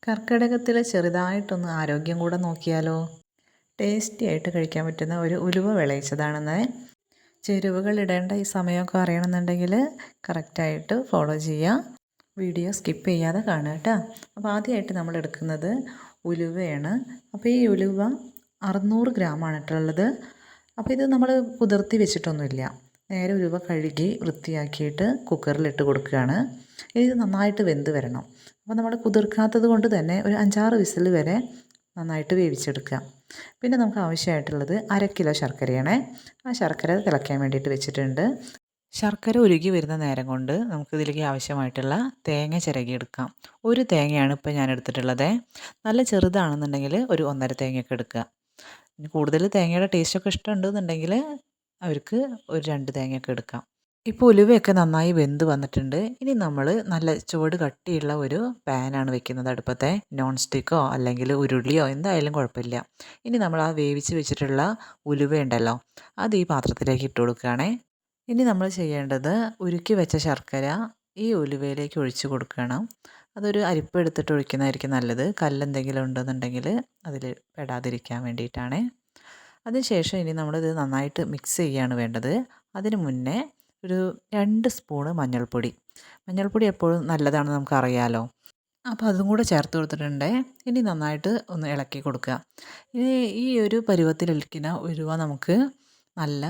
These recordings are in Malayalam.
കർക്കിടകത്തിൽ ചെറുതായിട്ടൊന്ന് ആരോഗ്യം കൂടെ നോക്കിയാലോ? ടേസ്റ്റി ആയിട്ട് കഴിക്കാൻ പറ്റുന്ന ഒരു ഉലുവ വിളയിച്ചതാണെന്ന്. ചേരുവകൾ ഇടേണ്ട ഈ സമയമൊക്കെ അറിയണമെന്നുണ്ടെങ്കിൽ കറക്റ്റായിട്ട് ഫോളോ ചെയ്യുക. വീഡിയോ സ്കിപ്പ് ചെയ്യാതെ കാണുക കേട്ടോ. അപ്പോൾ ആദ്യമായിട്ട് നമ്മൾ എടുക്കുന്നത് ഉലുവയാണ്. അപ്പോൾ ഈ ഉലുവ 600 ഗ്രാമാണ് ഇട്ടുള്ളത്. അപ്പോൾ ഇത് നമ്മൾ കുതിർത്തി വെച്ചിട്ടൊന്നുമില്ല. നേരെ ഉലുവ കഴുകി വൃത്തിയാക്കിയിട്ട് കുക്കറിലിട്ട് കൊടുക്കുകയാണ്. ഇത് നന്നായിട്ട് വെന്ത് വരണം. അപ്പോൾ നമ്മൾ കുതിർക്കാത്തത് കൊണ്ട് തന്നെ ഒരു 5-6 വിസിൽ വരെ നന്നായിട്ട് വേവിച്ചെടുക്കുക. പിന്നെ നമുക്ക് ആവശ്യമായിട്ടുള്ളത് 1/2 കിലോ ശർക്കരയാണേ. ആ ശർക്കര തിളയ്ക്കാൻ വേണ്ടിയിട്ട് വെച്ചിട്ടുണ്ട്. ശർക്കര ഉരുകി വരുന്ന നേരം കൊണ്ട് നമുക്കിതിലേക്ക് ആവശ്യമായിട്ടുള്ള തേങ്ങ ചിരകിയെടുക്കാം. ഒരു തേങ്ങയാണ് ഇപ്പോൾ ഞാൻ എടുത്തിട്ടുള്ളത്. നല്ല ചെറുതാണെന്നുണ്ടെങ്കിൽ ഒരു 1.5 തേങ്ങയൊക്കെ എടുക്കുക. കൂടുതൽ തേങ്ങയുടെ ടേസ്റ്റൊക്കെ ഇഷ്ടമുണ്ടെന്നുണ്ടെങ്കിൽ അവർക്ക് ഒരു 2 തേങ്ങയൊക്കെ എടുക്കാം. ഇപ്പോൾ ഉലുവയൊക്കെ നന്നായി വെന്ത് വന്നിട്ടുണ്ട്. ഇനി നമ്മൾ നല്ല ചുവട് കട്ടിയുള്ള ഒരു പാനാണ് വെക്കുന്നത് അടുപ്പത്തെ. നോൺ സ്റ്റിക്കോ അല്ലെങ്കിൽ ഉരുളിയോ എന്തായാലും കുഴപ്പമില്ല. ഇനി നമ്മൾ ആ വേവിച്ച് വെച്ചിട്ടുള്ള ഉലുവ ഉണ്ടല്ലോ, അത് ഈ പാത്രത്തിലേക്ക് ഇട്ട് കൊടുക്കുകയാണേ. ഇനി നമ്മൾ ചെയ്യേണ്ടത് ഉരുക്കി വെച്ച ശർക്കര ഈ ഉലുവയിലേക്ക് ഒഴിച്ച് കൊടുക്കണം. അതൊരു അരിപ്പ എടുത്തിട്ട് ഒഴിക്കുന്നതായിരിക്കും നല്ലത്. കല്ലെന്തെങ്കിലും ഉണ്ടെന്നുണ്ടെങ്കിൽ അതിൽ പെടാതിരിക്കാൻ വേണ്ടിയിട്ടാണ്. അതിനുശേഷം ഇനി നമ്മളിത് നന്നായിട്ട് മിക്സ് ചെയ്യുകയാണ് വേണ്ടത്. അതിന് മുന്നേ ഒരു 2 സ്പൂണ് മഞ്ഞൾപ്പൊടി. മഞ്ഞൾപ്പൊടി എപ്പോഴും നല്ലതാണെന്ന് നമുക്കറിയാലോ. അപ്പോൾ അതും കൂടെ ചേർത്ത് കൊടുത്തിട്ടുണ്ട്. ഇനി നന്നായിട്ട് ഒന്ന് ഇളക്കി കൊടുക്കുക. ഇനി ഈ ഒരു പരുവത്തിലിരിക്കുന്ന ഉലുവ നമുക്ക് നല്ല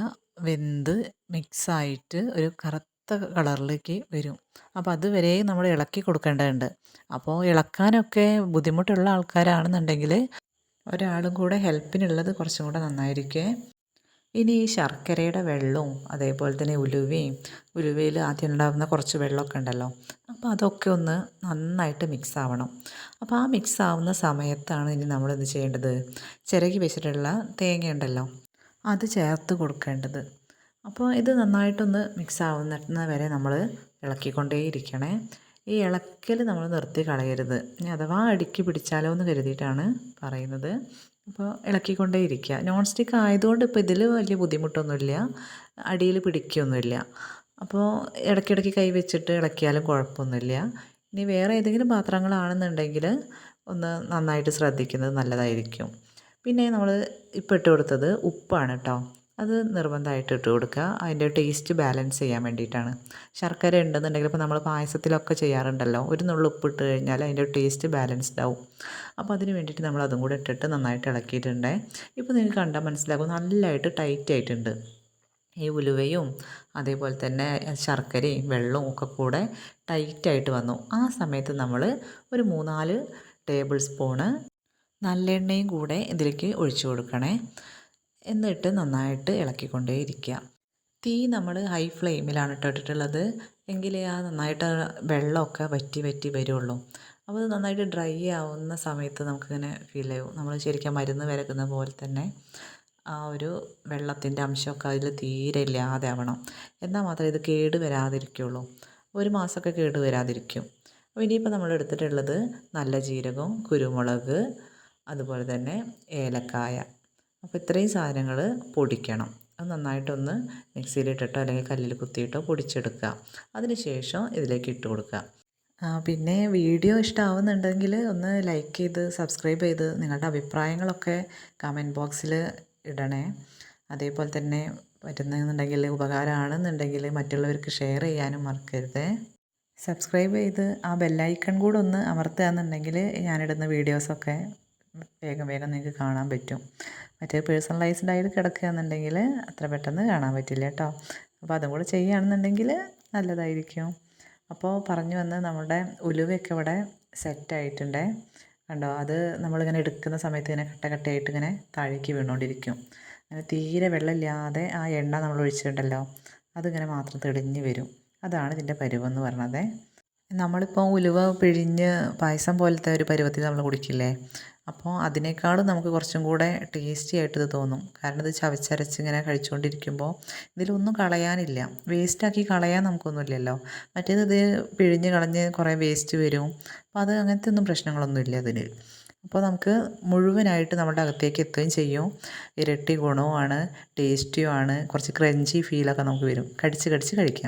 വെന്ത് മിക്സായിട്ട് ഒരു കറുത്ത കളറിലേക്ക് വരും. അപ്പോൾ അതുവരെ നമ്മൾ ഇളക്കി കൊടുക്കേണ്ടതുണ്ട്. അപ്പോൾ ഇളക്കാനൊക്കെ ബുദ്ധിമുട്ടുള്ള ആൾക്കാരാണെന്നുണ്ടെങ്കിൽ ഒരാളും കൂടെ ഹെൽപ്പിനുള്ളത് കുറച്ചും കൂടെ നന്നായിരിക്കും. ഇനി ഈ ശർക്കരയുടെ വെള്ളവും അതേപോലെ തന്നെ ഉലുവയിൽ ആദ്യം ഉണ്ടാകുന്ന കുറച്ച് വെള്ളമൊക്കെ ഉണ്ടല്ലോ, അപ്പോൾ അതൊക്കെ ഒന്ന് നന്നായിട്ട് മിക്സ് ആവണം. അപ്പോൾ ആ മിക്സ് ആവുന്ന സമയത്താണ് ഇനി നമ്മളിത് ചെയ്യേണ്ടത്, ചിരകി വെച്ചിട്ടുള്ള തേങ്ങ ഉണ്ടല്ലോ അത് ചേർത്ത് കൊടുക്കേണ്ടത്. അപ്പോൾ ഇത് നന്നായിട്ടൊന്ന് മിക്സ് ആവുന്ന വരെ നമ്മൾ ഇളക്കിക്കൊണ്ടേയിരിക്കണേ. ഈ ഇളക്കൽ നമ്മൾ നിർത്തി കളയരുത്. ഇനി അഥവാ അടുക്കി പിടിച്ചാലോ എന്ന് കരുതിയിട്ടാണ് പറയുന്നത്. അപ്പോൾ ഇളക്കിക്കൊണ്ടേ ഇരിക്കുക. നോൺ സ്റ്റിക്ക് ആയതുകൊണ്ട് ഇപ്പോൾ ഇതിൽ വലിയ ബുദ്ധിമുട്ടൊന്നുമില്ല, അടിയിൽ പിടിക്കുകയൊന്നുമില്ല. അപ്പോൾ ഇടയ്ക്കിടയ്ക്ക് കൈ വെച്ചിട്ട് ഇളക്കിയാലും കുഴപ്പമൊന്നുമില്ല. ഇനി വേറെ ഏതെങ്കിലും പാത്രങ്ങളാണെന്നുണ്ടെങ്കിൽ ഒന്ന് നന്നായിട്ട് ശ്രദ്ധിക്കുന്നത് നല്ലതായിരിക്കും. പിന്നെ നമ്മൾ ഇപ്പോൾ ഇട്ട് കൊടുത്തത് ഉപ്പാണ് കേട്ടോ. അത് നിർബന്ധമായിട്ട് ഇട്ട് കൊടുക്കുക. അതിൻ്റെ ടേസ്റ്റ് ബാലൻസ് ചെയ്യാൻ വേണ്ടിയിട്ടാണ്. ശർക്കര ഉണ്ടെന്നുണ്ടെങ്കിൽ ഇപ്പോൾ നമ്മൾ പായസത്തിലൊക്കെ ചെയ്യാറുണ്ടല്ലോ, ഒരു നുള്ളു ഉപ്പിട്ട് കഴിഞ്ഞാൽ അതിൻ്റെ ടേസ്റ്റ് ബാലൻസ്ഡ് ആവും. അപ്പോൾ അതിന് വേണ്ടിയിട്ട് നമ്മൾ അതും കൂടെ ഇട്ടിട്ട് നന്നായിട്ട് ഇളക്കിയിട്ടുണ്ട്. ഇപ്പോൾ നിങ്ങൾക്ക് കണ്ടാൽ മനസ്സിലാകും നല്ലതായിട്ട് ടൈറ്റ് ആയിട്ടുണ്ട്. ഈ ഉലുവയും അതേപോലെ തന്നെ ശർക്കരയും വെള്ളവും ഒക്കെ കൂടെ ടൈറ്റായിട്ട് വന്നു. ആ സമയത്ത് നമ്മൾ ഒരു 3-4 ടേബിൾ സ്പൂണ് നല്ലെണ്ണയും കൂടെ ഇതിലേക്ക് ഒഴിച്ചു കൊടുക്കണേ. എന്നിട്ട് നന്നായിട്ട് ഇളക്കിക്കൊണ്ടേ ഇരിക്കുക. തീ നമ്മൾ ഹൈ ഫ്ലെയിമിലാണ് ഇട്ടിട്ടുള്ളത്. എങ്കിലേ ആ നന്നായിട്ട് വെള്ളമൊക്കെ വറ്റി വറ്റി വരുള്ളൂ. അപ്പോൾ അത് നന്നായിട്ട് ഡ്രൈ ആവുന്ന സമയത്ത് നമുക്കിങ്ങനെ ഫീൽ ചെയ്യും, നമ്മൾ ശരിക്കും മരുന്ന് വിലക്കുന്ന പോലെ തന്നെ ആ ഒരു വെള്ളത്തിൻ്റെ അംശമൊക്കെ അതിൽ തീരെ ഇല്ലാതെ ആവണം. എന്നാൽ മാത്രമേ ഇത് കേട് വരാതിരിക്കുള്ളൂ. 1 മാസമൊക്കെ കേട് വരാതിരിക്കും. അപ്പോൾ ഇനിയിപ്പോൾ നമ്മൾ എടുത്തിട്ടുള്ളത് നല്ല ജീരകവും കുരുമുളക് അതുപോലെ തന്നെ ഏലക്കായ. അപ്പോൾ ഇത്രയും സാധനങ്ങൾ പൊടിക്കണം. അത് നന്നായിട്ടൊന്ന് മിക്സിയിലിട്ടിട്ടോ അല്ലെങ്കിൽ കല്ലിൽ കുത്തിയിട്ടോ പൊടിച്ചെടുക്കുക. അതിന് ശേഷം ഇതിലേക്ക് ഇട്ട് കൊടുക്കുക. പിന്നെ വീഡിയോ ഇഷ്ടമാവുന്നുണ്ടെങ്കിൽ ഒന്ന് ലൈക്ക് ചെയ്ത് സബ്സ്ക്രൈബ് ചെയ്ത് നിങ്ങളുടെ അഭിപ്രായങ്ങളൊക്കെ കമൻറ്റ് ബോക്സിൽ ഇടണേ. അതേപോലെ തന്നെ പറ്റുന്നുണ്ടെങ്കിൽ ഉപകാരമാണെന്നുണ്ടെങ്കിൽ മറ്റുള്ളവർക്ക് ഷെയർ ചെയ്യാനും മറക്കരുത്. സബ്സ്ക്രൈബ് ചെയ്ത് ആ ബെല്ലൈക്കൺ കൂടെ ഒന്ന് അമർത്തുകയെന്നുണ്ടെങ്കിൽ ഞാനിടുന്ന വീഡിയോസൊക്കെ വേഗം വേഗം നിങ്ങൾക്ക് കാണാൻ പറ്റും. മറ്റേ പേഴ്സണലൈസ്ഡ് ആയിട്ട് കിടക്കുകയെന്നുണ്ടെങ്കിൽ അത്ര പെട്ടെന്ന് കാണാൻ പറ്റില്ല കേട്ടോ. അപ്പോൾ അതും കൂടെ ചെയ്യുകയാണെന്നുണ്ടെങ്കിൽ നല്ലതായിരിക്കും. അപ്പോൾ പറഞ്ഞു വന്ന് നമ്മുടെ ഉലുവയൊക്കെ ഇവിടെ സെറ്റായിട്ടുണ്ട് കണ്ടോ. അത് നമ്മളിങ്ങനെ എടുക്കുന്ന സമയത്ത് ഇങ്ങനെ കട്ടയായിട്ട് ഇങ്ങനെ താഴേക്ക് വീണുകൊണ്ടിരിക്കും. അങ്ങനെ തീരെ വെള്ളമില്ലാതെ ആ എണ്ണ നമ്മൾ ഒഴിച്ചിട്ടുണ്ടല്ലോ അതിങ്ങനെ മാത്രം തെളിഞ്ഞ് വരും. അതാണ് ഇതിൻ്റെ പരുവെന്ന് പറഞ്ഞത്. നമ്മളിപ്പോൾ ഉലുവ പിഴിഞ്ഞ് പായസം പോലത്തെ ഒരു പരുവത്തിൽ നമ്മൾ കുടിക്കില്ലേ, അപ്പോൾ അതിനേക്കാളും നമുക്ക് കുറച്ചും കൂടെ ടേസ്റ്റി ആയിട്ട് ഇത് തോന്നും. കാരണം ഇത് ചവച്ചരച്ച് ഇങ്ങനെ കഴിച്ചുകൊണ്ടിരിക്കുമ്പോൾ ഇതിലൊന്നും കളയാനില്ല, വേസ്റ്റാക്കി കളയാൻ നമുക്കൊന്നുമില്ലല്ലോ. മറ്റേത് ഇത് പിഴിഞ്ഞ് കളഞ്ഞ് കുറേ വേസ്റ്റ് വരും. അപ്പോൾ അത് അങ്ങനത്തെ ഒന്നും പ്രശ്നങ്ങളൊന്നുമില്ല അതിൽ. അപ്പോൾ നമുക്ക് മുഴുവനായിട്ട് നമ്മുടെ അകത്തേക്ക് എത്തുകയും ചെയ്യും. ഇരട്ടി ഗുണവുമാണ്, ടേസ്റ്റിയുമാണ്, കുറച്ച് ക്രഞ്ചി ഫീലൊക്കെ നമുക്ക് വരും. കടിച്ച് കടിച്ച് കഴിക്കാം.